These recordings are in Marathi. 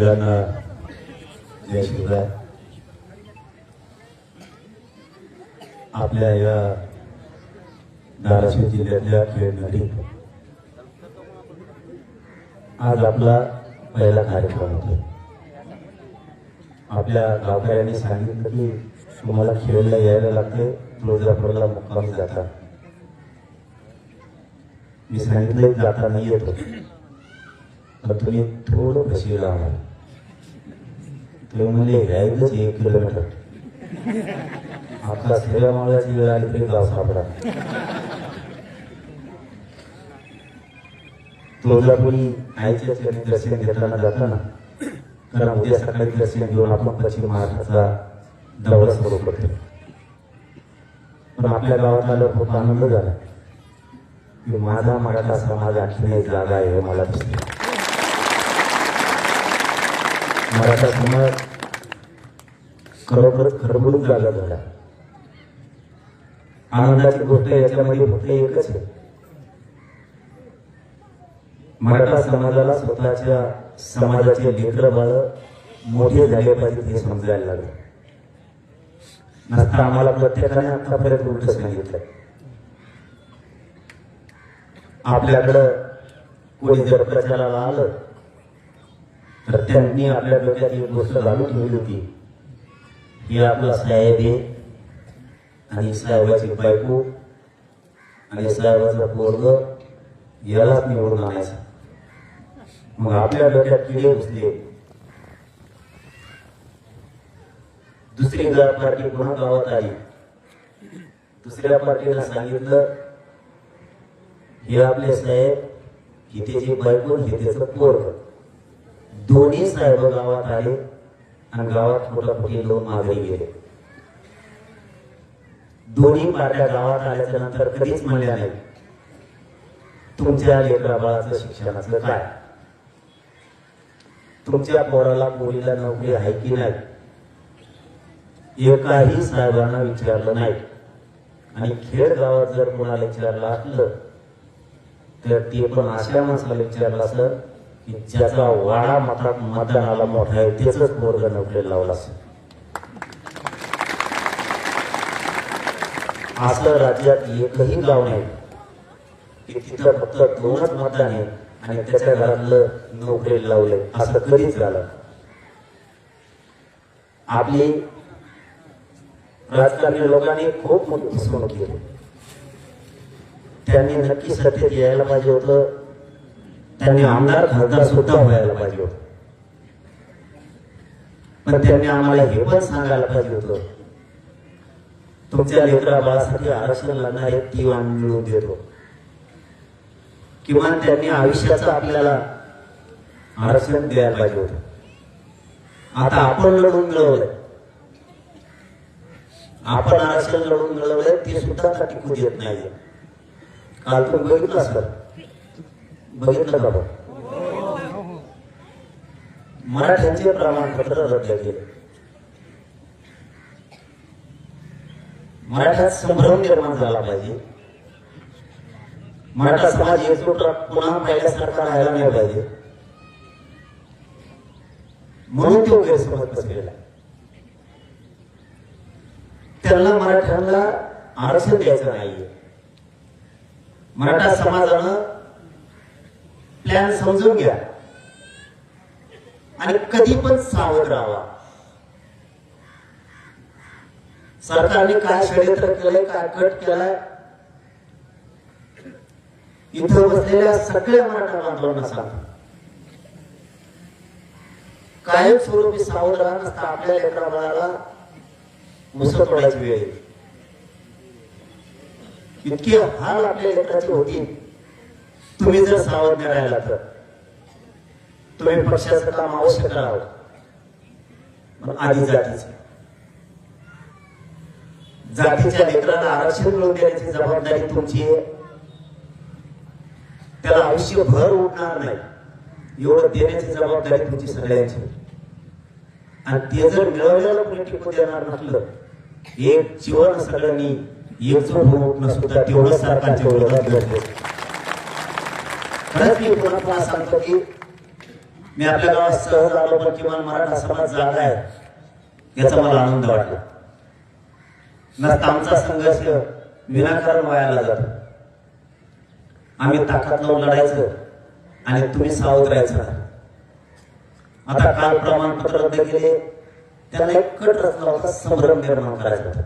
सगळ्यांना जय शिवराय. आपल्या या धाराशिव जिल्ह्यातल्या खेळणारी आज आपला पहिला कार्यक्रम होता. आपल्या गावकऱ्यांनी सांगितलं की तुम्हाला खेळला यायला लागते, तुळजापूरला मुक्कामी जाता. मी सांगितलं जाता नाही येतो, पण तुम्ही थोडं बशीला आम्हाला. ते म्हणले यायलाच 1 किलोमीटर. आपला सगळ्या मावळ्याची वेळ आली तरी गाव सापडा. तुळजापुरी आईच्या चरणी दर्शन घेताना जाताना, कारण उद्या सकाळी दर्शन घेऊन आपण पश्चिम महाराष्ट्राचा दौरा सुरू करतो. पण आपल्या गावात आल्यावर खूप आनंद झाला की माझा मराठा समाज आणखीन एक जागा आहे हे मला दिसते. मराठा समाज खरोखरच खरबडून जागा झाला. आनंदाची गोष्ट याच्यामध्ये फक्त एकच आहे, मराठा समाजाला स्वतःच्या समाजाचे लेकर बाळ मोठे झाले पाहिजे हे समजायला लागले. नसता आम्हाला प्रत्येकाने आतापर्यंत उलट सांगितलंय. आपल्याकडं कोणी जर प्रचाराला आलं तर त्यांनी आपल्या डोक्यात एक गोष्ट घालून ठेवली होती, ही आपला साहेब आहे आणि साहेबाची बायको आणि साहेबाचा पोरग यालाच निवडून आणायचं. मग आपल्या डोक्यात किडे घुसले. दुसरी जात पार्टी पुन्हा गावात आली. दुसऱ्या पार्टीला सांगितलं हे आपले साहेब, ही त्याची बायको, हे त्याचं पोरग. दोन्ही साहेब गावात आले आणि गावात फुटाफुटी लोक मागे गेले. दोन्ही पार्ट्या गावात आल्याच्या नंतर कधीच म्हणल्या नाही तुमच्या लेकरा बाळाचं शिक्षणाचं काय, तुमच्या पोराला मुलीला नोकरी आहे की नाही, एकाही साहेबांना विचारलं नाही. आणि खेड गावात जर कोणाला विचारलं असलं तर ते पण अशा माणसाला विचारलं असलं की ज्याचा वाडा मतदानाला मोठा आहे त्याच पोरग नोकरी लावला असेल. असं राज्यात एकही गाव नाही की तिथं फक्त 2च मतदान आहे आणि त्याच्या घरातलं नोकरी लावलंय, असं कधीच झालं. आपली राजकारणी लोकांनी खूप मोठी फसवणूक केली. त्यांनी नक्की सत्तेत यायला पाहिजे होतं, त्यांनी आमदार खासदार सुद्धा व्हायला पाहिजे होतं, पण त्यांनी आम्हाला हे पण सांगायला पाहिजे होतं तुमच्या लेकरा बाळासाठी आरक्षण लागणार आहे ती आम्ही मिळवून देतो. किमान त्यांनी आयुष्याचं आपल्याला आरक्षण द्यायला पाहिजे होतं. आता आपण लढून मिळवलंय, आपण आरक्षण लढून मिळवलंय, ते सुद्धा टिकू देत नाहीये. काल तुम्ही बघितलं असतं, बघितलं का बघ, मराठ्यांचे प्रमाणपत्र रद्द केले. मराठा संभ्रम निर्माण झाला पाहिजे, मराठा समाज एकजूट पुन्हा पहिल्यासारखा राहायला नाही पाहिजे, म्हणून तो गैरसमज पसरलेला. त्यांना मराठ्यांना आरक्षण द्यायचं नाहीये. मराठा समाजानं प्लॅन समजून घ्या आणि कधी पण सावध राहावा. सरकारने काय षडयंत्र केलंय, काय कट केलाय, इथं बसलेल्या सगळ्या मराठा बांधवांना सांगा, कायम स्वरूपी सावध राहा, नसता आपल्या लेकरा बाळाला मुसळ तोडायची वेळ येईल. इतके हाल आपल्या लेकराचे होतील तुम्ही जर सावध नाही राहिला तर. तुम्ही पक्षाचं काम अवश्य करावं, पण आधी जातीच्या लेकराला आरक्षण मिळवून देण्याची जबाबदारी तुमची आहे. त्याला आयुष्यभर उठणार नाही एवढं देण्याची जबाबदारी तुमची सगळ्यांची. आणि ते जर मिळवलेलं कोणी टिकू देणार नसलं, एक जीवन सगळ्यांनी एकजूट होऊन उठणं सुद्धा तेवढं सरकारच्या विरोधात गरजेचं. खरंच मी पुन्हा सांगतो की मी आपल्या गावात सहज आलो, पण किमान मराठा समाज जागा आहे याचा मला आनंद वाटला. नसता आमचा संघर्ष विनाकारण वायाला जातो. आम्ही ताकद लावून लढायचं आणि तुम्ही सावध राहायचं. आता काल प्रमाणपत्र रद्द केले, त्यांना एक कट रचला होता, संभ्रम निर्माण करायचा होता.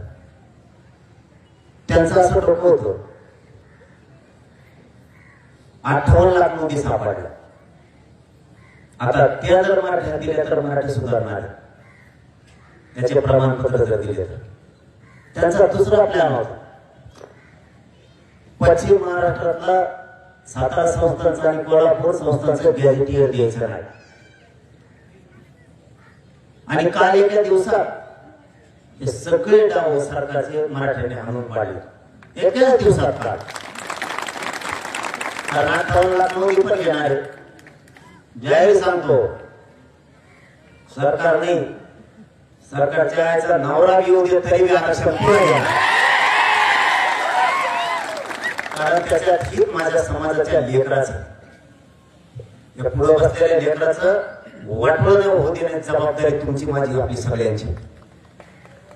त्यांचं असं डोकं होतं. 58 लाख नोंदी सापडल्या. आता त्या जर मराठ्यात दिल्या तर मराठी सुधारणार, त्याचे प्रमाणपत्र जर दिले तर. त्यांचा दुसरा प्लॅन होता, पश्चिम महाराष्ट्रातला सातारा संस्थांचा आणि कोल्हापूर संस्थांचं गॅजेटियर द्यायचं नाही. आणि काल एका दिवसात हे सगळे डाव सरकारचे मराठ्याने हाणून पाडले एकाच दिवसात. काल 58 लाख नोंदी पण घेणार आहे. ज्यावेळी सांगतो सरकार नाही, सरकारच्या आईचा नवरा येऊ दे तरी मी आरक्षण पुढे घ्या, कारण त्याच्यात हित माझ्या समाजाच्या लेकराचं, या पुढे बसलेल्या लेकराचं वाटलं नाही होऊ देण्याची जबाबदारी तुमची, माझी, आपली सगळ्यांची.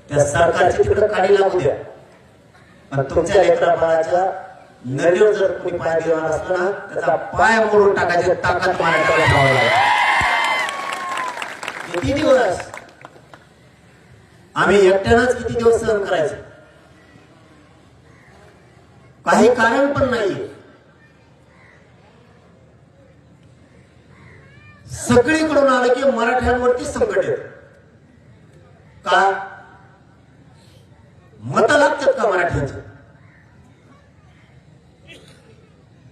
त्या सरकारची तिकडे काढी लागू द्या, पण तुमच्या लेकरा बाळाच्या नदीवर जर कोणी पाय देणार असलं ना, त्याचा पाय मोडून टाकायचे ताकद मारायला ठेवावं लागेल. किती दिवस आम्ही एकट्यानंच किती दिवस सहन करायचं? काही कारण पण नाहीये. सगळीकडून आलं की मराठ्यांवरती संकट येत. का? मत लागतात का मराठ्यांचे?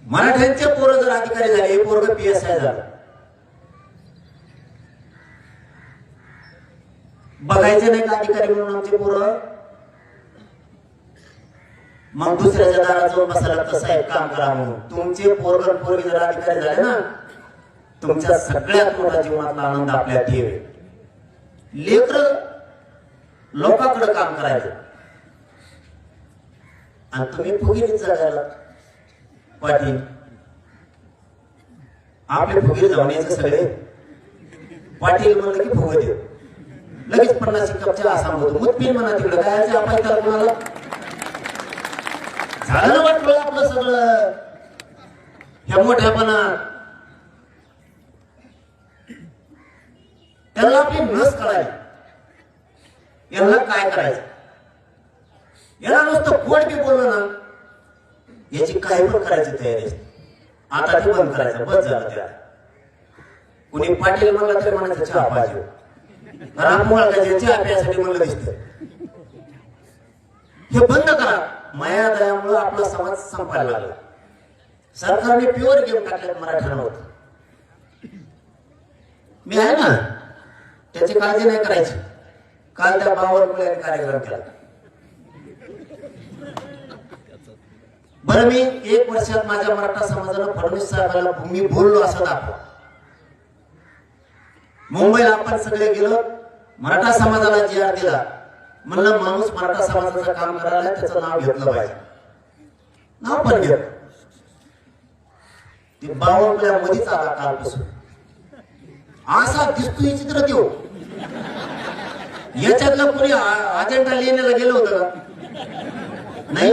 मराठ्यांचे पोरं जर अधिकारी झाले, हे पोरग PSI झालं, बघायचे नाही का अधिकारी म्हणून आमचे पोरं? मग दुसऱ्याच्या दारात जाऊन बसायला तसं आहे, काम करा म्हणून. तुमचे पोरग पोरगी जर अधिकारी झाले ना, तुमच्या सगळ्यात मोठा जीवनातला आनंद आपल्या ठेवे. लेकर लोकांकडे काम करायचं आणि तुम्ही फुगिरीच जगायला. पाटील आपले फुगीर जाऊन यायचं सगळे. पाटील म्हणलं की फुगत येऊ, लगेच 50 कपच्या आसाम होतो. मुतपीन म्हणा तिकडे काय आपण त्याला कोणाला झालं वाटलं आपलं सगळं ह्या मोठ्यापणा. त्यांना आपली नस कळायची, यांना काय करायचं. याला नुसतं पोट बी बोललं ना, याची काही पण करायची तयारी असते. आता ते बंद करायचं, बस झालं. त्या कुणी पाटील म्हणला तरी म्हणायचं चहा पाहिजे, चहा प्यायसाठी म्हणलं दिसतं. हे बंद करा. माया दयामुळे आपला समाज संपायला लागला. सरकारने प्युअर गेम टाकल्यात मराठ्यांवर. मी आहे ना, त्याची काळजी नाही करायची. काल त्या बावरकुळे कार्यक्रम केला. बरं, मी 1 वर्षात माझ्या मराठा समाजानं फडणवीस साहेबांना मी बोललो असं दाखवा. मुंबईला आपण सगळे गेलो, मराठा समाजाला GR दिला. म्हणलं माणूस मराठा समाजाचं काम करायला त्याचं नाव घेतलं पाहिजे. नाव पण घेत. ते बावरकुळ्या मध्येच आला कालपासून. असा दिसतो चित्र देऊ. याच्यातलं कोणी अजेंडा लिहिण्याला गेलं होतं का? नाही.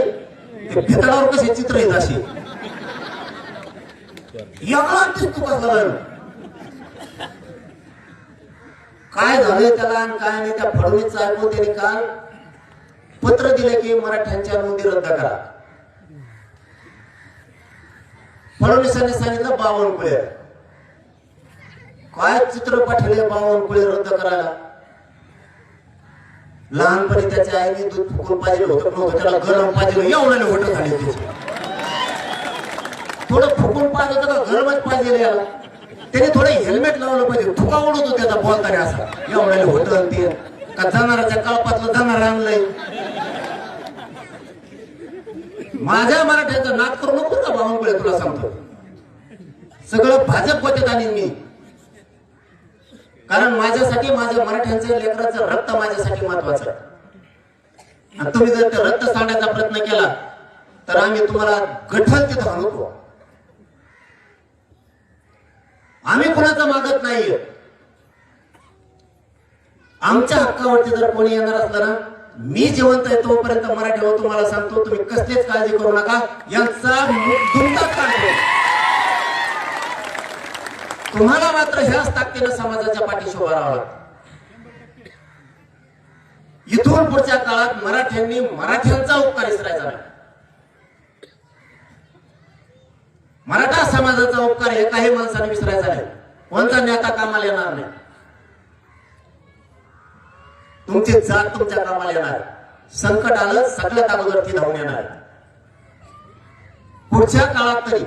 ते भितडावर कसे चित्र येत असे याला दिसतो का? काय झालंय त्याला आणि काय नाही. त्या फडणवीस ऐकून त्यांनी काल पत्र दिले की मराठ्यांच्या नोंदी रद्द करा. फडणवीसांनी सांगितलं 52 काय चित्र पाठवले 52 रद्द करायला. लहानपणी त्याच्या आईने दूध फुकून पाहिजे होतं, त्याला गरम पाहिजे एवढ्याने होतं झाले. थोडं फुकून पाहिजे होतं का गरमच पाहिजे याला. त्याने थोडं हेल्मेट लावलं पाहिजे, फुका उडवतो त्याचा बोलताना असा एवढ्याने होतं. ते का जाणाराच्या कळपातलं जाणार आणलंय. माझ्या मराठ्याचं नाक करू नको का बावनकुळे, तुला सांगतो. सगळं भाजप बचत आणि मी, कारण माझ्यासाठी माझ्या मराठ्यांच्या लेकराचं रक्त माझ्यासाठी महत्वाचं. आणि तुम्ही जर ते रक्त सांडण्याचा प्रयत्न केला तर आम्ही तुम्हाला गठल तिथं आणू. आम्ही कुणाचं मागत नाहीये. आमच्या हक्कावरती जर कोणी येणार असलं ना, मी जिवंत आहे तोपर्यंत मराठीवर तुम्हाला सांगतो, तुम्ही कसलीच काळजी करू नका. यांचा तुमचाच काढतो. तुम्हाला मात्र ह्याच ताकदीनं समाजाच्या पाठीशी उभा राहावं लागतं. इथून पुढच्या काळात मराठ्यांनी मराठ्यांचा उपकार विसरायचा नाही. मराठा समाजाचा उपकार एकाही माणसाने विसरायचा नाही. कोणता नेता कामाला येणार नाही. तुमची जात तुमच्या कामाला येणार. संकट आलं सगळ्यात अगोदर ती धावून येणार. पुढच्या काळात तरी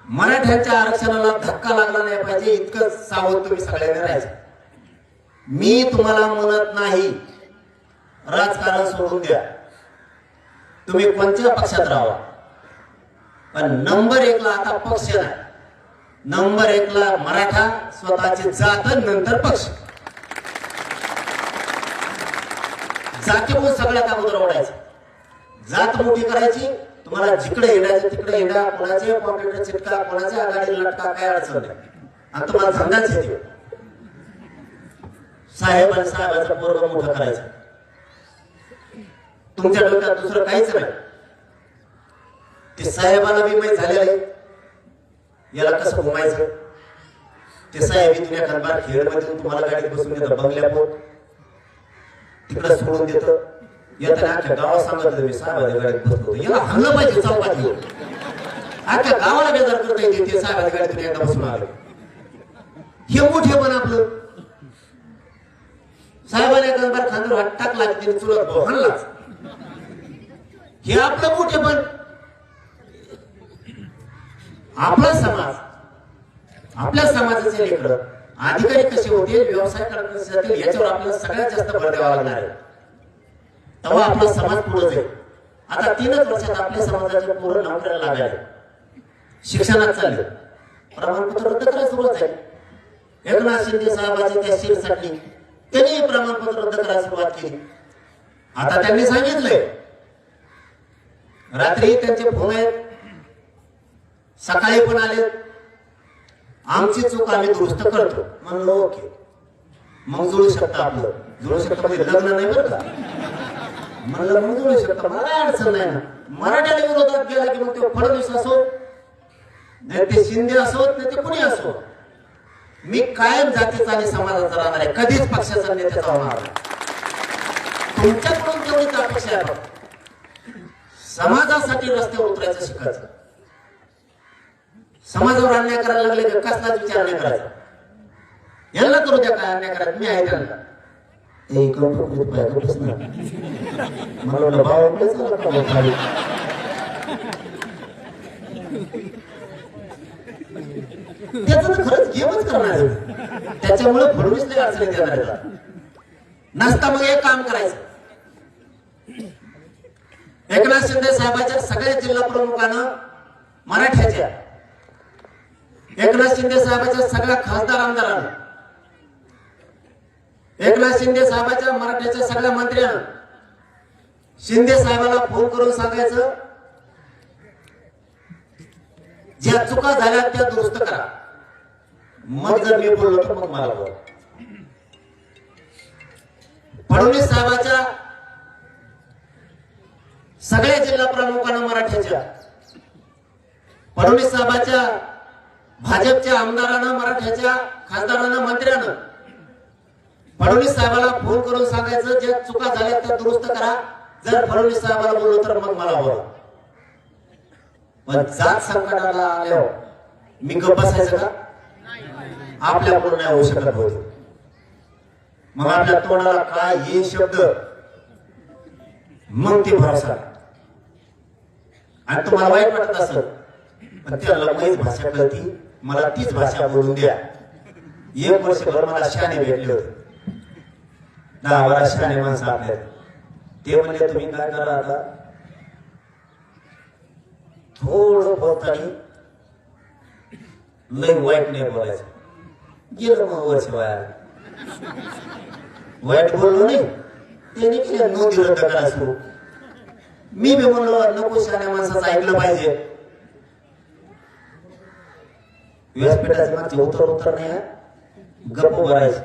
मराठ्यांच्या आरक्षणाला धक्का लागला नाही पाहिजे इतकं सावध तुम्ही सगळ्यांनी राहायचं. मी तुम्हाला म्हणत नाही राजकारण सोडून द्या, तुम्ही कोणत्या पक्षात राहा, पण नंबर 1 ला आता पक्ष नाही. नंबर 1 ला मराठा, स्वतःची जात, नंतर पक्ष. जातीमुळे सगळ्यात अगोदर ओढायचं. जात मोठी करायची. तुम्हाला जिकडे हिंडायचं तिकडे हिंडा, कोणाचे कॉम्प्युटर चिटका, कोणाच्या आघाडी लटका, काय अडचण नाही. आणि तुम्हाला धंदाच येते. साहेब आणि साहेबाचा पोरगा मोठा करायचा. तुमच्या डोक्यात दुसरं काहीच नाही. ते साहेबाला बी माहीत झालेलं आहे याला कसं घुमायचं. ते साहेब इथून एखादा खेळमध्ये तुम्हाला गाडीत बसून देतं, बंगल्यापोत तिकडे सोडून देतं. येताना अख्ख्या गावात सांगितलं मी साहेबाच्या गाडीत बसलो, याला हल्लं पाहिजे चौकात. अख्ख्या गावाला बेजार करता येते ते साहेबाच्या गाडीतून एकदा बसून आलं. हे मोठे पण आपलं साहेबाने गंगार खांद्यावर हात टाकला की चुलत भाऊ हल्लाच. हे आपलं मोठे पण. आपला समाज, आपल्या समाजाचे लेकरं अधिकारी कसे होते, व्यवसाय करण्यासाठी याच्यावर आपल्याला सगळ्यात जास्त भर द्यावा लागणार आहे. तेव्हा आपला समाज पुढे जाईल. आता 3च वर्षात आपल्या समाजाचे पूर्ण नोकऱ्याला लागले, शिक्षणात चालले, प्रमाणपत्र रद्द करायला सुरुवात झाली. एकनाथ शिंदे साहेबांच्या त्या शीरसाठी त्यांनी प्रमाणपत्र रद्द करायला सुरुवात केली. आता त्यांनी सांगितलंय, रात्री त्यांचे फोन आहेत, सकाळी पण आले, आमची चूक आम्ही दुरुस्त करतो. म्हणलो ओके, मग जुळू शकतं. आपलं जुळू शकतं म्हणजे लग्न नाही बरं का. म्हणलं मग जुळू शकतं, मला अडचण नाही ना. मराठ्याने विरोधात गेला की मग ते फडणवीस असो, नाही ते शिंदे असो, नाही ते कुणी असो, मी कायम जातीचा आणि समाजाचा राहणार आहे. कधीच पक्षाचा नेत्याचा होणार नाही. तुमच्याकडून तेवढीच अपेक्षा आहे. समाजासाठी रस्त्यावर उतरायचं शिकायचं. समाजावर अन्याय करायला लागले की कसलाच विचार नाही करायचा. यांना करू द्या काय अन्याय करायचं, मी आहे त्यांना. मला भाव त्याचं खरंच गेमच करणार. त्याच्यामुळे फडणवीस नाही अडचणीत येणार नसता. मग एक काम करायचं, एकनाथ शिंदे साहेबांच्या सगळ्या जिल्हा प्रमुखांना मराठ्याच्या, एकनाथ शिंदे साहेबांच्या सगळ्या खासदार आमदारांना, एकनाथ शिंदे साहेबांच्या मराठ्याच्या सगळ्या मंत्र्यांना शिंदे साहेबाला फोन करून सांगायचं, ज्या चुका झाल्या त्या दुरुस्त करा. मग जर मी बोललो तर मग मला बोल. फडणवीस साहेबांच्या सगळ्या जिल्हा प्रमुखांना मराठ्याच्या, फडणवीस साहेबांच्या भाजपच्या आमदारांना, मराठ्याच्या खासदारांना, मंत्र्यांना फडणवीस साहेबाला फोन करून सांगायचं, ज्या चुका झाल्या त्या दुरुस्त करा. जर फडणवीस साहेबाला बोललो तर मग मला बोला. पण जात संकटाला आल्यावर मी गप्प बसायचं का? आपल्याकडून नाही होऊ शकत होते. मग आपल्या तोंडाला काय हे शब्द, मग ती भरोसा. आणि तुम्हाला वाईट वाटत असेल, पण त्याला माहीत भाषा कळती, मला तीच भाषा बोलून द्या. 1 वर्षभर मला शाने भेटले होते, 10-12 शाने माणसं आपल्या. ते म्हणजे तुम्ही काय करा, आता थोडं बोलताना लय वाईट नाही बोलायचं. गेलं मग वर्ष वाया. वाईट बोललो नाही, त्यांनी केलं नोंदी रद्द करा सुरू. मी बी म्हणलो नको शाण्या माणसाचं ऐकलं पाहिजे. व्यासपीठाचे मागचे उत्तर नाही, गप्प भरायचं.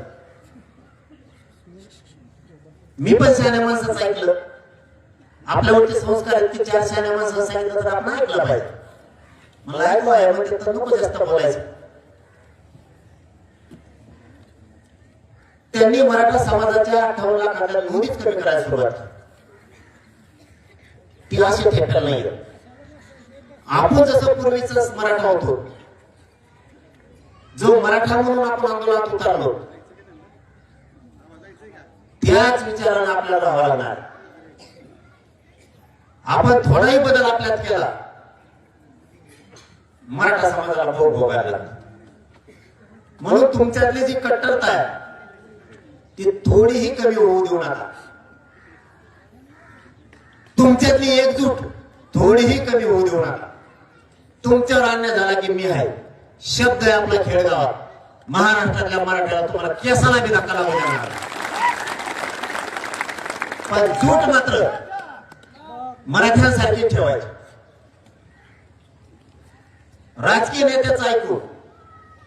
मी पण शहाण्या माणसाचं ऐकलं, आपल्यावरचे संस्कार आहेत की 4 शहाण्या माणसाचं सांगितलं तर आपण ऐकलं पाहिजे. मला ऐकू आहे म्हणजे तर नको जास्त बोलायचं. त्यांनी मराठा समाजाच्या 58 लाखांना नोंदीच कमी करायला सुरुवात केली. ती अशी थेटर नाही. आपण जसं पूर्वीच मराठा होतो, जो मराठा म्हणून आपण आंदोलनात उतरलो, त्याच विचारानं आपल्याला राहावं लागणार. आपण थोडाही बदल आपल्यात केला, मराठा समाजाला भोग भोगायला लागला. म्हणून तुमच्यातली जी कट्टरता आहे ती थोडीही कमी होऊ देऊ नका. तुमच्यातली एकजूट थोडीही कमी होऊ देऊ नका. तुमच्यावर अन्याय झाला की मी आहे शब्द आहे आपला खेळगावात. महाराष्ट्रातल्या मराठ्याला तुम्हाला केसाला बी धक्का लागू देणार, पण जूट मात्र मराठ्यांसारखी ठेवायची. राजकीय नेत्याचं ऐकून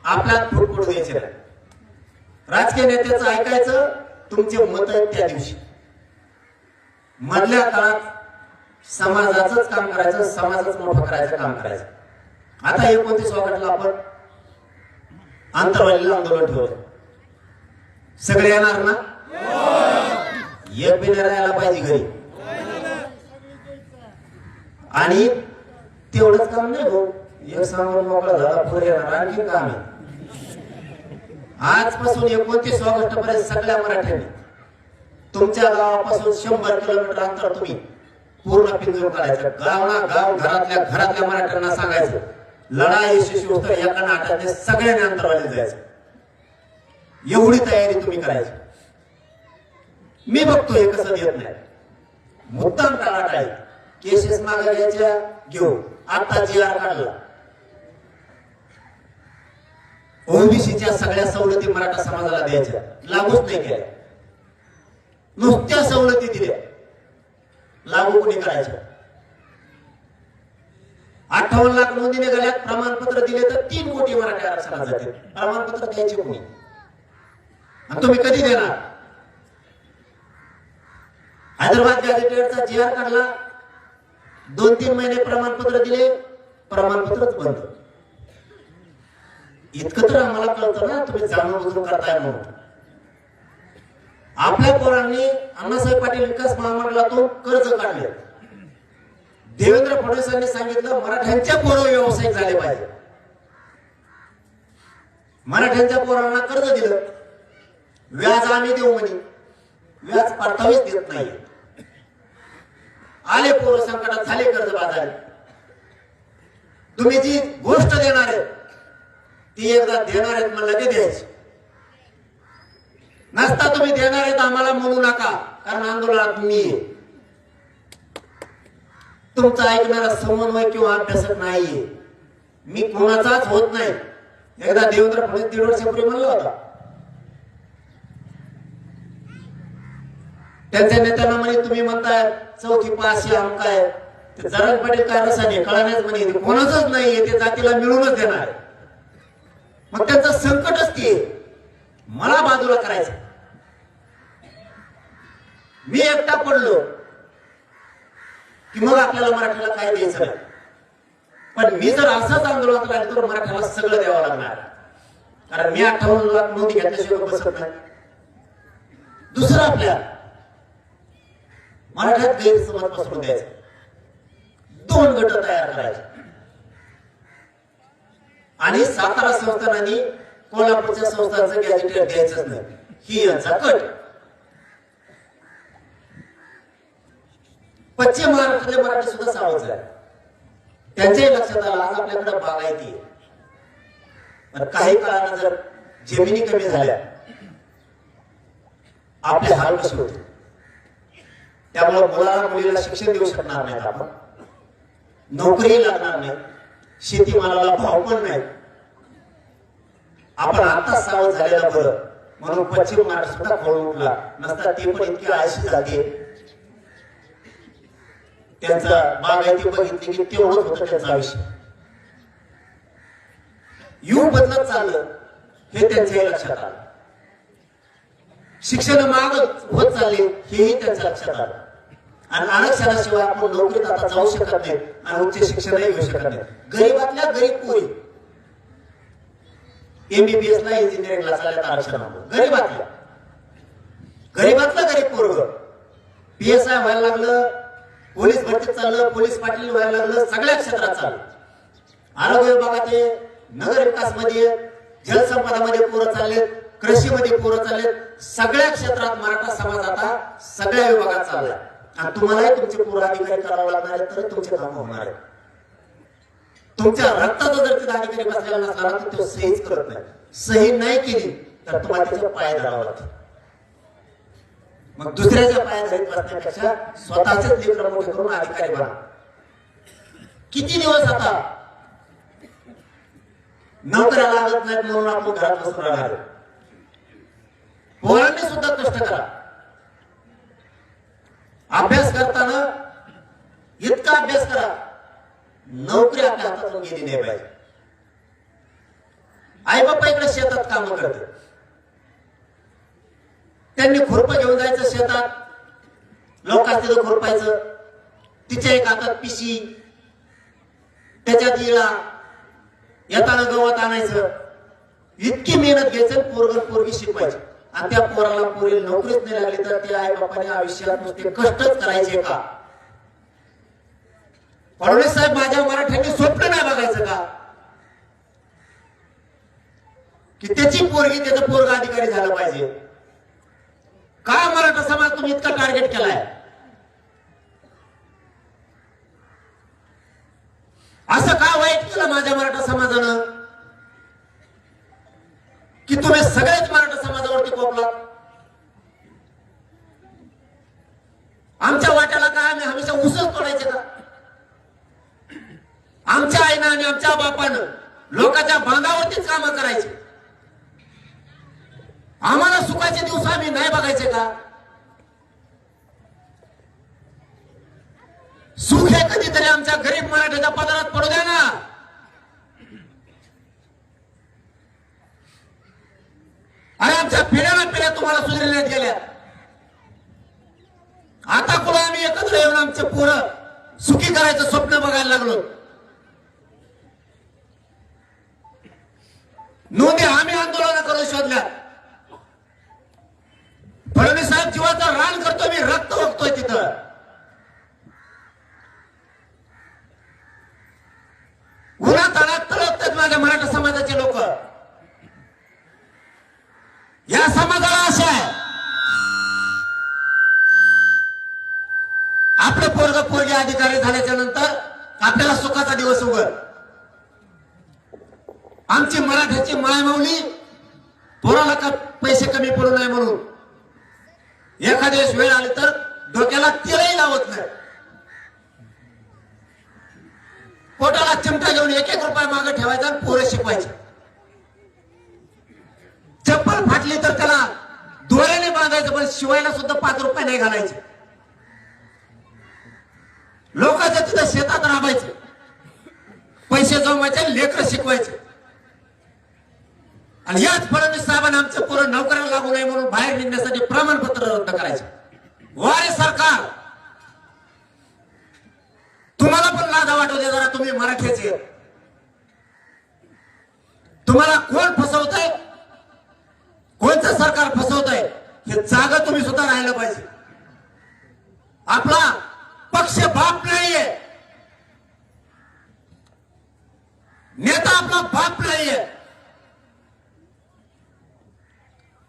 आपल्यात फुटफुट द्यायचे नाही. राजकीय नेत्याचं ऐकायचं तुमचे मत आहेत त्या दिवशी. मधल्या काळात समाजाचंच काम करायचं, समाजच मोठं करायचं काम करायचं. आता 29 ऑगस्टला आपण आंतरवालीला आंदोलन ठेवलं. सगळे येणार ना? एक बी राहायला पाहिजे घरी. आणि तेवढंच काम नाही भाऊ, एक सांगून मोकळा झाला पुढे येणार आणखी काम आहे. आजपासून 29 ऑगस्ट पर्यंत सगळ्या मराठ्यांनी तुमच्या गावापासून 100 किलोमीटर अंतर तुम्ही पूर्ण पिंजून काढायचं. गावना गाव, घरातल्या मराठ्यांना सांगायचं लढाई यशस्वी होतं एका नाट्याने सगळ्यांनी अंतरवालीला जायचं. एवढी तयारी तुम्ही करायची. मी बघतो हे कसं देत नाही. मुद्दाम टाळाट आहे. केसेस मागे घ्यायच्या घेऊ. आता GR काढला, ओबीसीच्या सगळ्या सवलती मराठा समाजाला द्यायच्या, लागूच नाही केल्या. नुसत्या सवलती दिल्या, लागू कोणी करायच्या. 58 लाख नोंदी निघाल्यात. प्रमाणपत्र दिले तर 3 कोटी मराठी आरक्षणात जातील. प्रमाणपत्र द्यायचे कोणी आणि तुम्ही कधी देणार? हैदराबाद गॅझेटेडचा GR काढला, 2-3 महिने प्रमाणपत्र दिले, प्रमाणपत्रच बंद. इतकं तर आम्हाला कळतं ना तुम्ही जाणून बुजून करताय म्हणून. आपल्या पोरांनी अण्णासाहेब पाटील विकास महामंडळातून कर्ज काढले. देवेंद्र फडणवीसांनी सांगितलं मराठ्यांच्या पोरं व्यावसायिक झाले पाहिजे. मराठ्यांच्या पोरांना कर्ज दिलं, व्याज आम्ही देऊ म्हणे. व्याज परतावीच देत नाही. आले पोरं संकटात, झाले कर्ज बाजारी. तुम्ही जी गोष्ट देणार आहे ती एकदा देणार आहेत मला लगे द्यायची. नसता तुम्ही देणार आहेत आम्हाला म्हणू नका, कारण आंदोलनात मी तुमचा ऐकणारा समन्वय किंवा अभ्यासक नाहीये. मी कोणाचाच होत नाही. एकदा देवेंद्र फडणवीस 1.5 वर्षापूर्वी म्हणला होता, त्यांच्या नेत्यांना म्हणे तुम्ही म्हणताय 4थी पास काय ते जरा पटेल काय रसाने कळण्याच म्हणे कोणाचंच नाहीये, ते जातीला मिळूनच देणार. मग त्यांचं संकटच ते मला बाजूला करायचं. मी एकटा पडलो की मग आपल्याला मराठ्याला काय द्यायचं नाही. पण मी जर असंच आंदोलनात राहिलो तर मराठ्याला सगळं द्यावं लागणार, कारण मी 58 लाख नोंदी घेतल्याशिवाय बसत नाही. दुसरं आपल्या मराठ्यात गैरसमज पसरून द्यायचं. 2 गट तयार करायचे आणि सातारा संस्थानांनी कोल्हापूरच्या संस्थांचं गॅझेटेड द्यायचंच नाही, ही यांचा कट. पश्चिम महाराष्ट्रातले मराठी सुद्धा सावध झाले. त्यांच्याही लक्षात आलं आज आपल्याकडे बागायती. पण काही काळानं जर जमिनी कमी झाल्या आपले हाल कसे होते. त्यामुळे मुलाला मुलीला शिक्षण देऊ शकणार नाहीत आपण, नोकरी लागणार नाही, शेतीमालाला भाव पण नाही. आपण आता सावध झालेला बरं. म्हणून पश्चिम महाराष्ट्र सुद्धा खोळ उठला नसता ते पण इतकी आळशी जागे. त्यांचा बागायती बघितली की तेवढंच होतं त्यांचा आयुष्य. युग बदलत चाललं हे त्यांच्याही लक्षात आलं. शिक्षण महाग होत चालले हेही त्यांच्या लक्षात आलं. आणि आरक्षणाशिवाय आपण नोकरीत आता जाऊ शकत नाही आणि उच्च शिक्षणही घेऊ शकत नाही. गरीबातल्या गरीब पोरी MBBS ला इंजिनिअरिंगला चालल्यात आरक्षणामुळे. गरीबातलं गरीब पोरग PSI व्हायला लागलं, पोलीस भरतीत चाललं, पोलीस पाटील व्हायला लागलं, सगळ्या क्षेत्रात चाललं. आरोग्य विभागात, नगर विकास मध्ये, जलसंपदा मध्ये पोरं चाललेत, कृषी मध्ये पोरं चाललेत. सगळ्या क्षेत्रात मराठा समाज आता सगळ्या विभागात चाललाय. आणि तुम्हालाही तुमचे पोरं अधिकारी करावं लागणार आहे तर तुमचे काम होणार आहे. तुमच्या रक्ताचा जर तिथे अधिकारी बसलेला नसला तर तो सहीच करत नाही. सही नाही केली तर तुम्हाला त्याच्या पाय धरावं लागतं. मग दुसऱ्याच्या पाया धरीत बसण्यापेक्षा स्वतःच लेकरं मोठे करून अधिकारी बना. किती दिवस आता नोकऱ्या लागत नाहीत म्हणून आपण घरात बसून राहणार. पोरांनी सुद्धा कष्ट करा. अभ्यास करताना इतका अभ्यास करा नोकरी आपल्या हातातून गेली नाही पाहिजे. आई बाप्पा इकडे शेतात काम करते, त्यांनी खुरपं घेऊन जायचं शेतात, लोकांचं खुरपायचं, तिच्या एक हातात पिशी, त्याच्यात इळा, येताना गवत आणायचं. इतकी मेहनत घ्यायचं, पोरग पोरगी शिकवायची. आणि त्या पोराला पोरी नोकरीच नाही लागली तर त्या आई बापाने आयुष्यात नुसते कष्टच करायचे का? फडणवीस साहेब, माझ्या मराठ्यांनी स्वप्न नाही बघायचं का की त्याची पोरगी त्याचं पोरगा अधिकारी झालं पाहिजे? का मराठा समाज तुम्ही इतका टार्गेट केलाय? असं का वाईट केलं माझ्या मराठा समाजानं की तुम्ही सगळेच मराठा समाजावरती कोपलात? आमच्या वाट्याला काय आम्ही हमेशा उसच तोडायचे का? आमच्या आईनं आणि आमच्या बापानं लोकांच्या बांधावरतीच कामं करायची. आम्हाला सुखाचे दिवस आम्ही नाही बघायचे का? सुख हे कधीतरी आमच्या गरीब मराठ्याच्या पदरात पडू द्या ना. अरे आमच्या पिढ्याला पिढ्या तुम्हाला सुधारण्यात गेल्या. आता कुठं आम्ही एकत्र येऊन आमचे पोरं सुखी करायचं स्वप्न बघायला लागलो. नोंदी आम्ही आंदोलन करून शोधल्या. फडणवीस साहेब जीवाचं रान करतोय, मी रक्त बघतोय तिथं. उन्हाताळात तळपतात माझ्या मराठा समाजाचे लोक. या समाजाला आशा आहे आपले पोरग पोरगे अधिकारी झाल्याच्या नंतर आपल्याला सुखाचा दिवस उगल. आमची मराठ्याची मायमाऊली पोराला का पैसे कमी पडू नये म्हणून एखाद्या वेळ आली तर डोक्याला तेलही लावत नाही. पोटाला चिमटा घेऊन एक रुपया मागे ठेवायचा आणि पोरं शिकवायचे. चप्पल फाटली तर त्याला दोऱ्याने बांधायचं, पण शिवायला सुद्धा 5 रुपये नाही घालायचे. लोकांच्या तिथं शेतात राबायचे, पैसे जमवायचे, लेकरं शिकवायचे. आणि याच फडणवीस साहेबांना आमचे पोरं नोकऱ्याला लागू नये म्हणून बाहेर निघण्यासाठी प्रमाणपत्र रद्द करायचे. वारे सरकार, तुम्हाला पण लाजा वाटू दे जरा. तुम्ही मराठ्याचे, तुम्हाला कोण फसवतंय, कोणतं सरकार फसवतंय हे जागा तुम्ही सुद्धा राहिलं पाहिजे. आपला पक्ष बाप नाहीये, नेता आपला बाप नाहीये,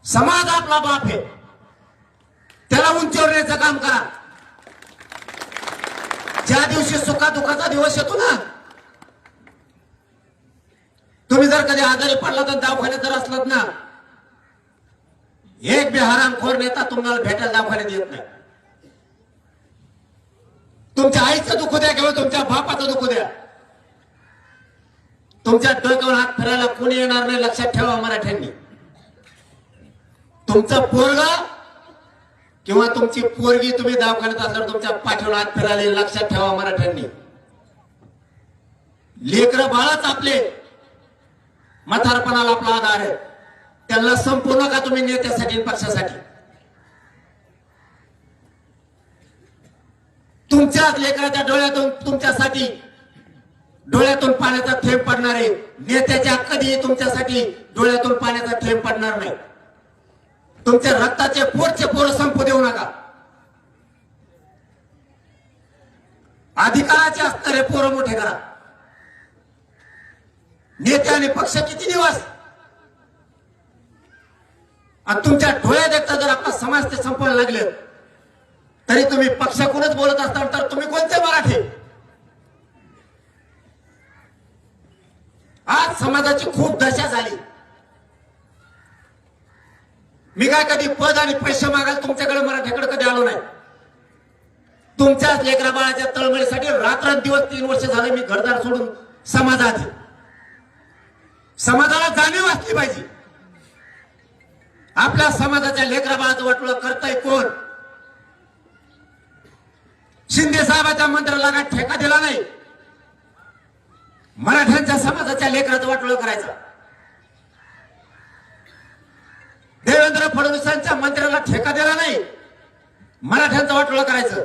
समाज आपला बाप आहे. त्याला उंचीवर न्यायचं काम करा. ज्या दिवशी सुखादुखाचा दिवस येतो ना, तुम्ही जर कधी आजारी पडला तर दवाखान्यात जर असलात ना, एक बी हरामखोर नेता तुम्हाला भेटायला दवाखान्यात येत नाही. तुमच्या आईचं दुःख द्या किंवा तुमच्या बापाचं दुःख द्या, तुमच्या डोक्यावर हात फिरायला कोणी येणार नाही. लक्षात ठेवा मराठ्यांनी. तुमचं पोरगा किंवा तुमची पोरगी तुम्ही दवाखान्यात असल्यावर तुमच्या पाठीवर हात फिरायला लक्षात ठेवा मराठ्यांनी. लेकरं बाळच आपले म्हातारपणाला आपला आधार आहे, त्यांना संपू नका तुम्ही नेत्यासाठी पक्षासाठी. तुमच्याच लेकराच्या डोळ्यातून तुमच्यासाठी डोळ्यातून पाण्याचा थेंब पडणार आहे. नेत्याच्या कधी तुमच्यासाठी डोळ्यातून पाण्याचा थेंब पडणार नाही. तुमच्या रक्ताचे पोटचे पोरं संपू देऊ नका. अधिकाराचे असणारे पोरं मोठे करा. नेते आणि पक्ष किती दिवस, आणि तुमच्या डोळ्यात एकदा जर आपला समाज ते संपवायला लागले तरी तुम्ही पक्षाकडूनच बोलत असताल तर तुम्ही कोणते मराठी. आज समाजाची खूप दशा झाली. मी काय कधी पद आणि पैसे मागायला तुमच्याकडे मराठ्याकडे कधी आलो नाही. तुमच्याच लेकरा बाळाच्या तळमळीसाठी रात्रंदिवस 3 वर्ष झाले मी घरदार सोडून समाजात. समाजाला जाणीव असली पाहिजे आपल्या समाजाच्या लेकरा बाळाचं वाटोळं करताय कोण. शिंदे साहेबाच्या मंत्र्याला काय ठेका दिला नाही मराठ्यांच्या समाजाच्या लेकराचं वाटोळं करायचं. देवेंद्र फडणवीसांच्या मंत्र्याला ठेका दिला नाही मराठ्यांचं वाटोळं करायचं.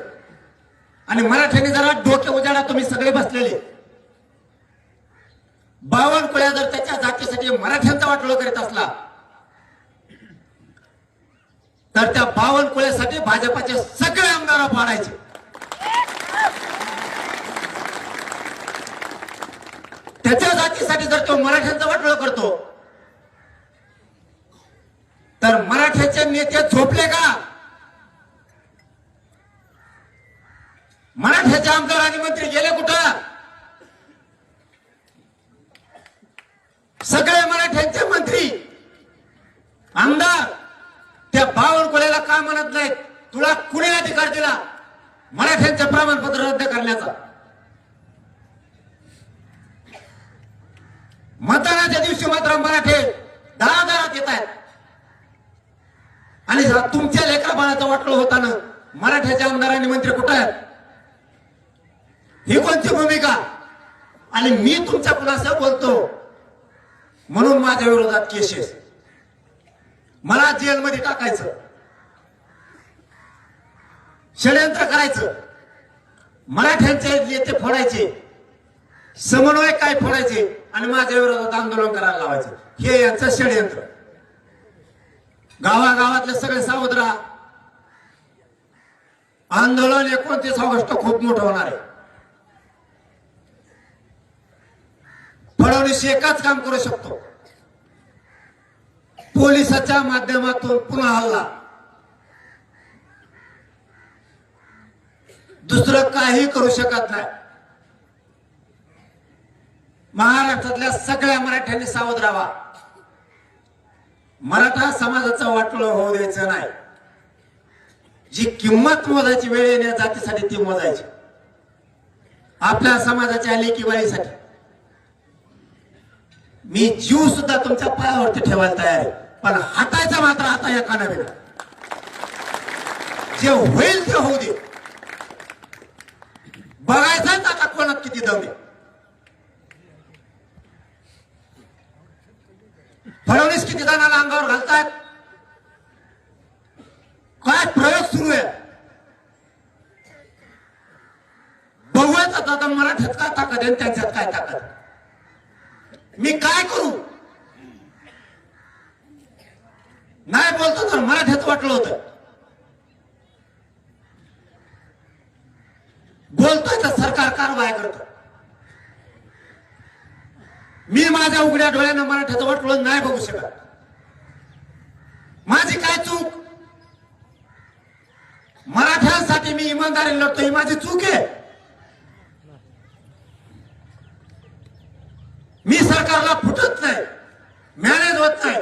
आणि मराठ्यांनी जरा डोके उजाडा, तुम्ही सगळे बसलेले बावनकुळ्या जर त्याच्या जातीसाठी मराठ्यांचा वाटोळं करीत असला तर त्या बावनकुळ्यासाठी भाजपाचे सगळे आमदार पाडायचे. त्याच्या जातीसाठी जर तो मराठ्यांचा वाटोळं करतो तर मराठ्याचे नेते झोपले का. मराठ्याचे आमदार आणि मंत्री गेले कुठं. सगळे मराठ्यांचे मंत्री आमदार त्या बावनकुळ्याला का म्हणत नाहीत, तुला कुणी अधिकार दिला मराठ्यांचे प्रमाणपत्र रद्द करण्याचा. मतदानाच्या दिवशी मात्र मराठे दारादारात येत आहेत आणि तुमच्या लेकरा बाळाचं वाटोळं होताना मराठ्याच्या आमदार आणि मंत्री कुठे आहेत. ही कोणती भूमिका. आणि मी तुमच्या कुणासह बोलतो म्हणून माझ्या विरोधात केसेस, मला जेलमध्ये टाकायचं, षडयंत्र करायचं, मराठ्यांचे नेते फोडायचे, समन्वय काय फोडायचे आणि माझ्या विरोधात आंदोलन करायला लावायचं, हे यांचं षडयंत्र. गावागावातले सगळे सावध राहा. आंदोलन 29 ऑगस्ट खूप मोठं होणार आहे. फडणवीस एकच काम करू शकतो, पोलिसाच्या माध्यमातून पुन्हा हल्ला. दुसरं काही करू शकत नाही. महाराष्ट्रातल्या सगळ्या मराठ्यांनी सावध राहा. मराठा समाजाचं वाटोळं होऊ द्यायचं नाही. जी किंमत मोजायची वेळ येण्या जातीसाठी ती मोजायची. आपल्या समाजाच्या लेकीबाईसाठी मी जीव सुद्धा तुमच्या पायावरती ठेवायला तयार आहे, पण हटायचं मात्र आता या कानावेला. जे होईल ते होऊ दे. बघायचं आता कोणात किती दम आहे. फडणवीस किती जणांना अंगावर घालतात, काय प्रयोग सुरू आहे बघूयाच आता. मराठ्यात काय ताकद आहे त्यांच्यात काय ताकद. मी काय करू. नाही बोलतो तर मराठ्यात वाटलं होतं, बोलतोय तर सरकार कारवाई करत. मी माझ्या उघड्या डोळ्यानं मराठ्याचं वाटोळं नाही बघू शकत. माझी काय चूक. मराठ्यांसाठी मी इमानदारी लढतो, ही माझी चूक आहे. मी सरकारला फुटत नाही, मॅनेज होत नाही.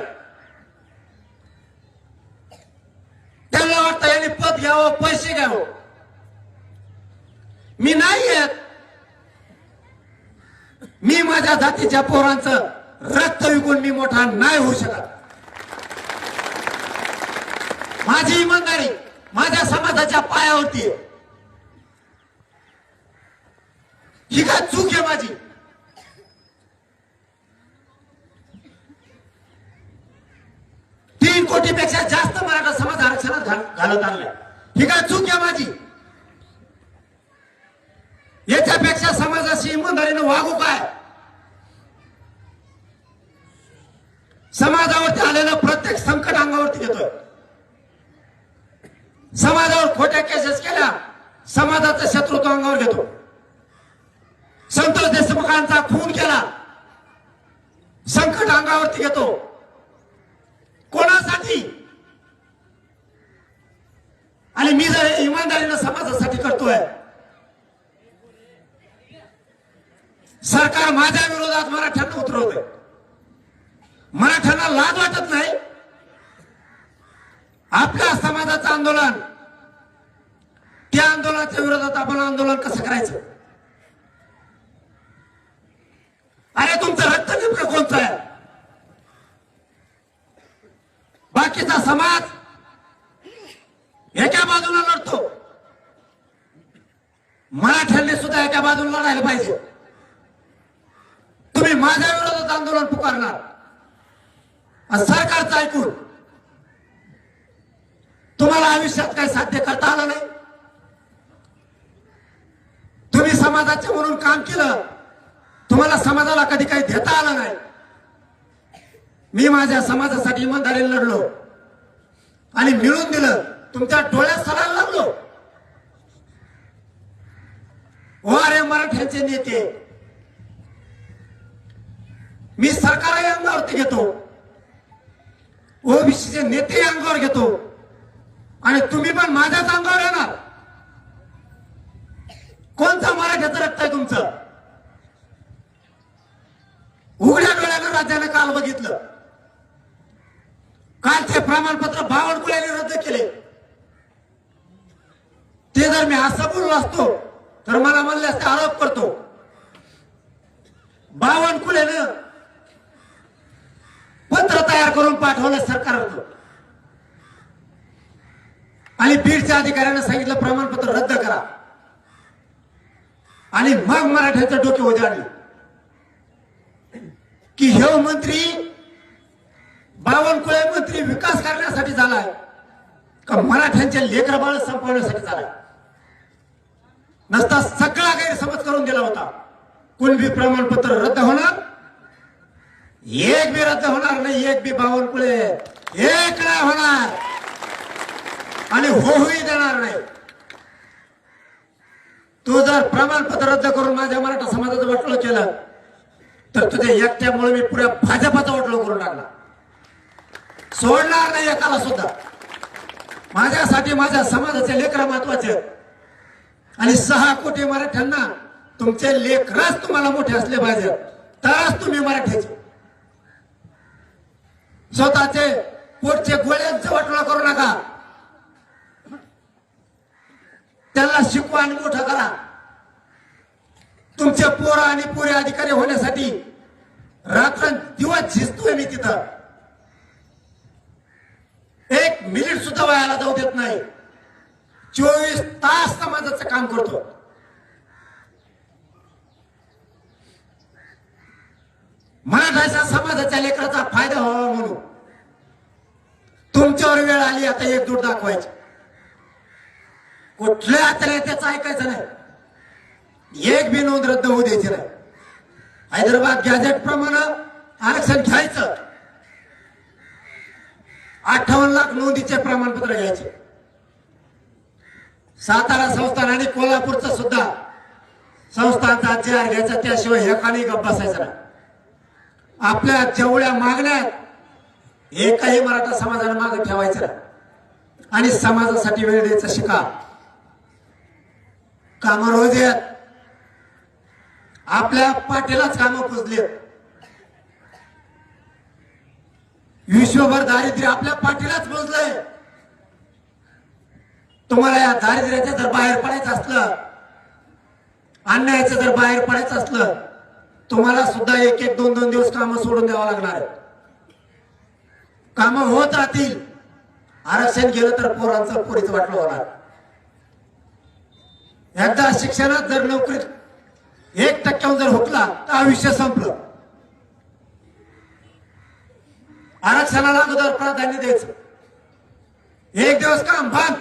त्यांना वाटतं यांनी पद घ्यावं, पैसे घ्यावं. मी नाही घेत. मी माझ्या जातीच्या पोरांचं रक्त विकून मी मोठा नाही होऊ शकत. माझी इमानदारी माझ्या समाजाच्या पायावरती आहे. ही काय चूक आहे माझी. 3 कोटीपेक्षा जास्त मराठा समाज आरक्षणात घालत आणलाय. ही काय चूक आहे माझी? याच्यापेक्षा समाजाशी इमानदारीनं वागू काय? समाजावरती आलेलं प्रत्येक संकट अंगावरती घेतोय. समाजावर खोट्या केसेस केल्या, समाजाचं शत्रुत्व अंगावर घेतो. संतोष देशमुखांचा खून केला, संकट अंगावरती घेतो. कोणासाठी? आणि मी जर इमानदारीनं समाजासाठी करतोय, सरकार माझ्या विरोधात मराठ्यांना उतरवतोय. मराठ्यांना लाज वाटत नाही? आपल्या समाजाचं आंदोलन, त्या आंदोलनाच्या विरोधात आपण आंदोलन कसं करायचं? अरे तुमचं रक्त नेमकं कोणतं आहे? बाकीचा समाज एका बाजूला लढतो, मराठ्यांनी सुद्धा एका बाजूला लढायला पाहिजे. तुम्ही माझ्या विरोधात आंदोलन पुकारणार, सरकारचं ऐकून तुम्हाला आयुष्यात काही साध्य करता आलं नाही. तुम्ही समाजाचे म्हणून काम केलं, तुम्हाला समाजाला कधी काही देता आलं नाही. मी माझ्या समाजासाठी इमानदारीने लढलो आणि मिळून दिलं, तुमच्या डोळ्यात सरायला लागलो. हो अरे मराठ्यांचे नेते, मी सरकारही अंगावरती घेतो, ओबीसीचे नेते अंगावर घेतो, आणि तुम्ही पण माझ्याच अंगावर येणार. कोणतं मराठ्याचं रक्त आहे तुमचं? उघड्या डोळ्यानं राज्याने काल बघितलं. कालचे प्रमाणपत्र बावनकुळेने रद्द केले. ते जर मी असं बोललो असतो तर मला म्हणले असते आरोप करतो. बावनकुळेनं पत्र तयार करून पाठवलं सरकारला आणि बीडच्या अधिकाऱ्यांना सांगितलं प्रमाणपत्र रद्द करा. आणि मग मराठ्यांचं डोके उजाडले की हे मंत्री बावनकुळे मंत्री विकास करण्यासाठी झालाय का मराठ्यांचे लेकर बाळ संपवण्यासाठी झालाय? नसता सगळा गैरसमज करून दिला होता. कुणबी प्रमाणपत्र रद्द होणार, एक बी रद्द होणार नाही, एक बी बावनकुळे एक नाही होणार आणि होऊही देणार नाही. तू जर प्रमाणपत्र रद्द करून माझ्या मराठा समाजाचं वाटोळं केलं तर तुझ्या एकट्यामुळे मी पुऱ्या भाजपाचा वाटोळं करून टाकला. सोडणार नाही एकाला सुद्धा. माझ्यासाठी माझ्या समाजाचे लेकरं महत्वाचे आणि 6 कोटी मराठ्यांना तुमचे लेकरच तुम्हाला मोठे असले पाहिजे, तरच तुम्ही मराठ्याचे. स्वतःचे पोटचे गोळ्यांचं वाटोळं करू नका. त्यांना शिकवा आणि मोठं करा. तुमचे पोरं आणि पुरे अधिकारी होण्यासाठी रात्र दिवस झिजतोय मी तिथं. 1 मिनिट सुद्धा वायाला जाऊ देत नाही. 24 तास समाजाचं काम करतो. मराठा समाजाच्या लेकराचा फायदा व्हावा म्हणून तुमच्यावर वेळ आली आता एकजूट दाखवायची. कुठल्या त्याचं ऐकायचं नाही. एक बी नोंद रद्द होऊ द्यायची नाही. हैदराबाद गॅझेट प्रमाणे आरक्षण घ्यायचं. 58 लाख नोंदीचे प्रमाणपत्र घ्यायचे. सातारा संस्थान आणि कोल्हापूरचं सुद्धा संस्थांचा जाहीर घ्यायचा. त्याशिवाय एकाने गप्प बसायचं नाही. आपल्या जेवढ्या मागण्यात एकही मराठा समाजाने मागे ठेवायचं नाही आणि समाजासाठी वेळ द्यायचं शिका. काम रोज आहेत. आपल्या पाठीलाच कामं पुजले. विश्वभर दारिद्र्य आपल्या पाठीलाच पुजलंय. तुम्हाला या दारिद्र्याच्या जर बाहेर पडायचं असलं, अन्यायाचं जर बाहेर पडायचं असलं, तुम्हाला सुद्धा 1-1, 2-2 दिवस कामं सोडून द्यावं लागणार आहे. कामं होत राहतील. आरक्षण गेलं तर पोरांचं पोरीचं वाटलं होणार. एकदा शिक्षणात जर नोकरीत 1% जर हुकला तर आयुष्य संपलं. आरक्षणाला अगोदर प्राधान्य द्यायचं. एक दिवस काम बंद,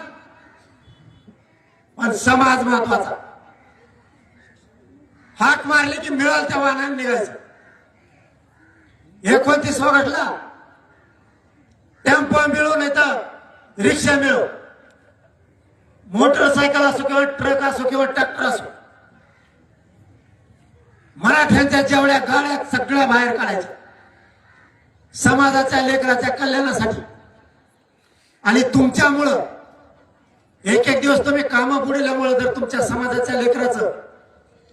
पण समाज महत्वाचा. हाक मारली की मिळाल त्या वाहनाने निघायचं. 29 ऑगस्टला टेम्पो मिळू नाही तर रिक्षा मिळो, मोटरसायकल असो किंवा ट्रक असो किंवा ट्रॅक्टर असो, मराठ्यांच्या जेवढ्या गाड्या सगळ्या बाहेर काढायच्या समाजाच्या लेकराच्या कल्याणासाठी. आणि तुमच्यामुळं एक एक दिवस तुम्ही कामा बुडल्यामुळे जर तुमच्या समाजाच्या लेकराचं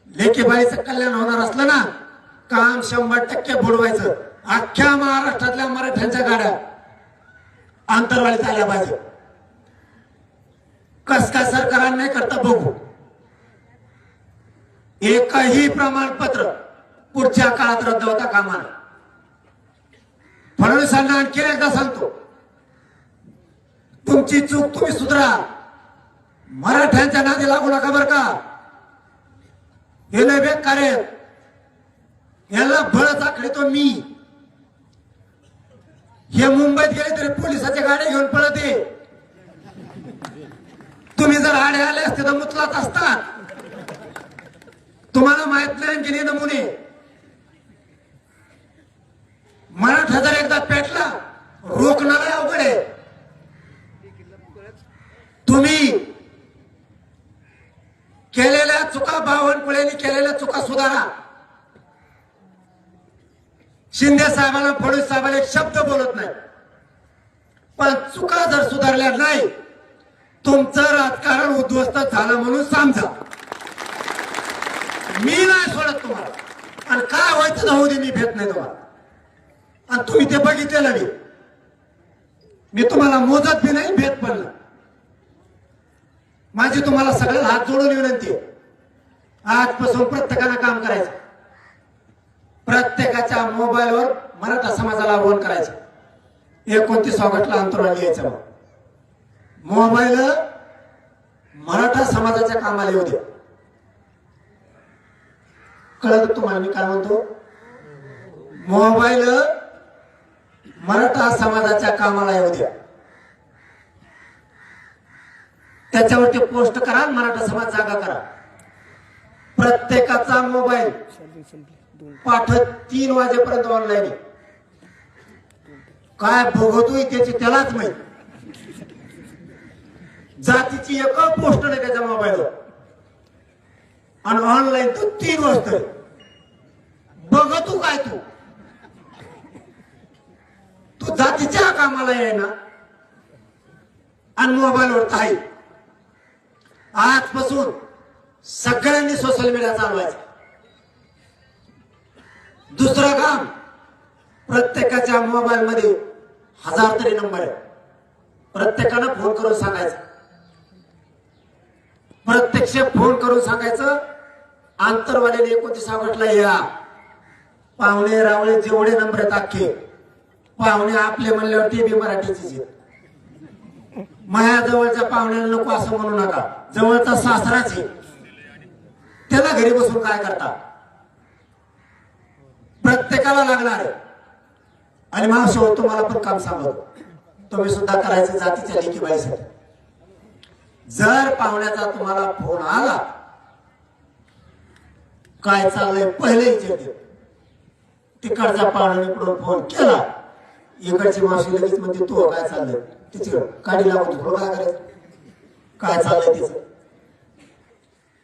लेकीबाईचं कल्याण होणार असलं ना, काम 100% बुडवायचं. अख्ख्या महाराष्ट्रातल्या मराठ्यांच्या गाड्या आंतरवालीत आल्या पाहिजे. कस काय सरकार नाही करता बघू. एकही प्रमाणपत्र पुढच्या काळात रद्द होता कामा नये. फडणवीसांना आणखी एकदा सांगतो, तुमची चूक तुम्ही सुधारा. मराठ्यांच्या नादी लागू नका बरं का. हे लय बेकार आहे. याला बळच आखडतो मी. हे मुंबईत गेले तरी पोलिसाच्या गाड्या घेऊन पळते. तुम्ही जर आडे आले असते तर मुचलात असतात. तुम्हाला माहित नाही की नमुने. मराठा जर एकदा पेटला रोखणारा अवघड आहे. तुम्ही केलेल्या चुका, बावनकुळेंनी केलेल्या चुका सुधारा. शिंदे साहेबांना, फडणवीस साहेबांना एक शब्द बोलत नाही, पण चुका जर सुधारल्या नाही, तुमचं राजकारण उद्ध्वस्त झालं म्हणून समजा. मी नाही सोडत तुम्हाला. आणि काय व्हायचं जाऊ दे, मी भेट नाही तुम्हाला. आणि तुम्ही ते बघितलेलं नाही. मी तुम्हाला मोजत बी नाही, भेट पण नाही. माझी तुम्हाला सगळ्याला हात जोडून विनंती आहे, आजपासून प्रत्येकानं काम करायचं. प्रत्येकाच्या मोबाईलवर मराठा समाजाला आवाहन करायचं. 29 ऑगस्टला अंतराळ यायचं. मोबाईल मराठा समाजाच्या कामाला येऊ द्या. कळत तुम्हाला मी काय म्हणतो? मोबाईल मराठा समाजाच्या कामाला येऊ द्या. त्याच्यावरती पोस्ट करा, मराठा समाज जागा करा. प्रत्येकाचा मोबाईल पाठ 3 वाजेपर्यंत ऑनलाईन. काय बघतोय त्याची त्यालाच माहित. जातीची एक पोस्ट नाही त्याच्या मोबाईलवर. आणि ऑनलाईन तो 3 वाजता बघतो काय तू जातीच्या कामाला आहे ना, आणि मोबाईलवर आहे. आजपासून सगळ्यांनी सोशल मीडिया चालवायचं. दुसरं काम, प्रत्येकाच्या मोबाईल मध्ये 1000 तरी नंबर आहे. प्रत्येकानं फोन करून सांगायचं. प्रत्यक्ष फोन करून सांगायचं, आंतरवालीने 29 ऑगस्टला या. पाहुणे रावळे जेवढे नंबर आहेत अख्खे पाहुणे आपले म्हणल्यावर ते बी मराठीचे. माझ्या जवळच्या पाहुण्याला नको असं म्हणू नका. जवळचा सासराच आहे, त्याला घरी बसून काय करता. प्रत्येकाला लागणार आहे. आणि मावशी तुम्हाला पण काम सांगतो, तुम्ही सुद्धा करायचं जातीच्या लेकीबाईसाठी. जर पाहुण्याचा तुम्हाला फोन आला, काय चाललंय पहिले विचारते. तिकडचा पाहुण्याकडून फोन केला, इकडची मावशी लगेच म्हणते तू काय चाललंय, तिची काढी लागून थोडं काय करायचं, काय चाललंय तिचं.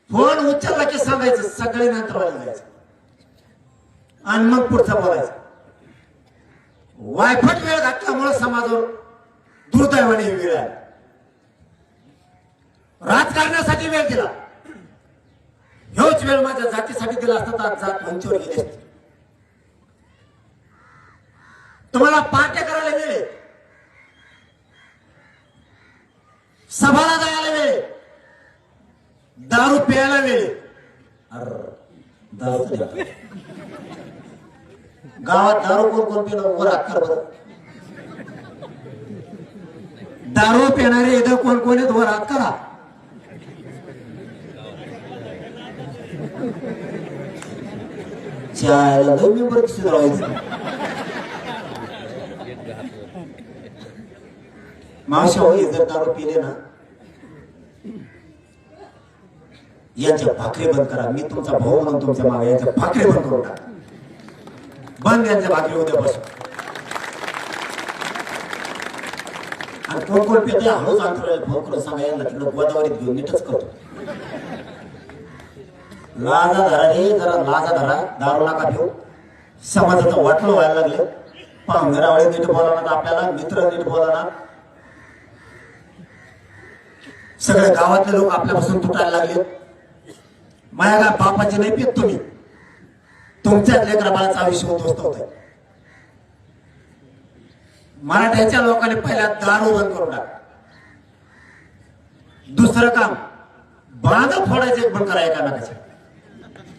फोन उचलला की सांगायचं, सगळे नंतर जायचं आणि मग पुढचं बोलायचं. वायफट वेळ घातल्यामुळे समाजावर दुर्दैवाने वेळ आहे. राजकारणासाठी वेळ दिला, ह्योच वेळ माझ्या जातीसाठी दिला असता तर जात मंचीवर गेली असती. तुम्हाला पार्ट्या करायला वेळ, सभाला जायला वेळ, दारू प्यायला वेळ. दारू गावात दारू कोण पिणं वर हात कर बरं. दारू पिणारे इथं कोण आहेत वर हात करा. चायला मेंबर सुधारायचं. मावशी हो, हे जर दारू पिले ना, यांच्या भाकरी बंद करा. मी तुमचा भाऊ म्हणून तुमच्या मागे यांच्या भाकरी बंद करून टाका. बंद यांच्या भाकरी उद्यापासून. आणि कोण कोण पिते हळूच अंतराला भाऊ करून सांगा, यांना तिकडे गोदावरीत घेऊन नीटच करतो. लाजा धरा रे, जरा लाजा धरा. दारू नका पिऊ. समाजाचं वाटलं व्हायला लागले. पाहुणेरावळे नीट बोलवणार, आपल्याला मित्र नीट बोलवणार, सगळे गावातले लोक आपल्यापासून तुटायला लागले. माझ्या काय बापाचे नाही पित तुम्ही, तुमच्याच लेकरा बाळाचं आयुष्य उद्ध्वस्त होत आहे. मराठ्याच्या लोकांनी पहिल्या दारू बंद करून टाक. दुसरं काम बांध फोडायचं एक बंद करा. एका नाकाच्या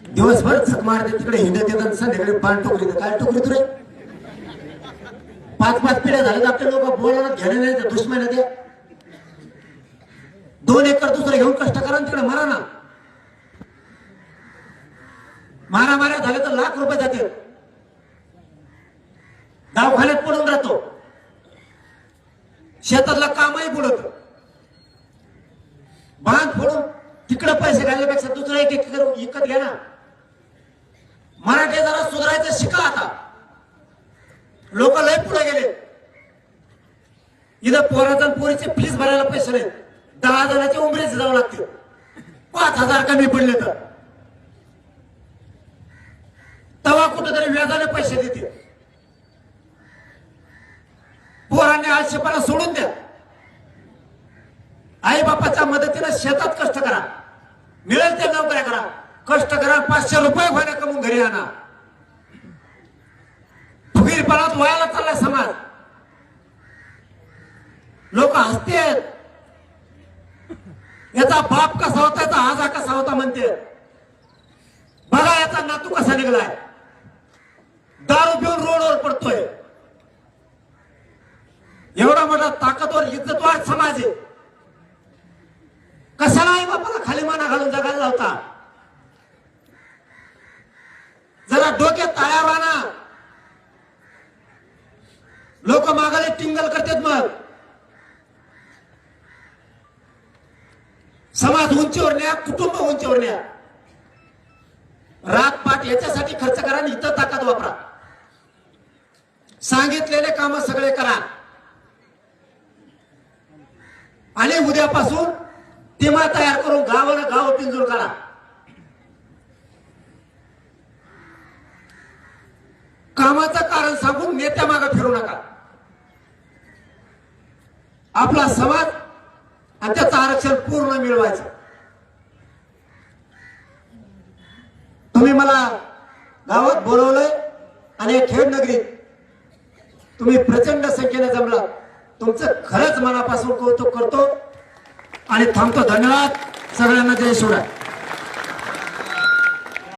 दिवसभर झक मारते तिकडे हिंडत येतात, संध्याकाळी बाण टोकरी. काय टोकरी तुरे? 5-5 पिढ्या झाल्या आपले लोक बोलवणार घेणे नाही, दुश्मन आहे ते. 2 एकर दुसरं घेऊन कष्ट करा तिकडे मारा ना. मारामाऱ्या झाल्या तर लाख रुपये जातील. दवाखान्यात पडून राहतो, शेतातलं कामही बुडत. बांध फोडून तिकडे पैसे घालण्यापेक्षा दुसरं एक एकर विकत घ्या ना. मराठी जरा सुधारायचं शिका. आता लोक लय पुढे गेले. इथं पोराचा पोरीचे फीस भरायला पैसे नाही. 10 जणांची उमरेच जावं लागते. 5,000 कमी पडले तर तवा कुठेतरी व्याजाने पैसे देते. पोरांनी आळशीपणा सोडून द्या. आई बापाच्या मदतीने शेतात कष्ट करा, मिळेल ते नोकऱ्या करा. कष्ट करा, 500 रुपये व्हायला कमवून घरी आणा. फुगीरपणात व्हायला चाललाय समाज. लोक हसतेत. याचा बाप कसा होता, याचा आजा कसा होता म्हणते. बघा याचा नातू कसा निघलाय, दारू पिऊन रोडवर पडतोय. एवढा मोठा ताकदवर इज्जतवान समाज आहे. कशाला आई बापाला खाली माना घालून जगायला लावता? जरा डोक्यात ताळ्या आणा. लोक मागाले टिंगल करतात. मग समाज उंचीवर न्या, कुटुंब उंचीवर न्या. रातपाट याच्यासाठी खर्च करा आणि इथं ताकद वापरा. सांगितलेले काम सगळे करा आणि उद्यापासून टीमा तयार करून गावाला गाव पिंजून करा. कामाचं कारण सांगून नेत्या मागे फिरू नका. आपला समाज आणि त्याचं आरक्षण पूर्ण मिळवायचं. तुम्ही मला गावात बोलवलंय आणि खेड नगरीत तुम्ही प्रचंड संख्येने जमला. तुमचं खरंच मनापासून कौतुक करतो आणि थांबतो. धन्यवाद. सगळ्यांना जय शिवराय.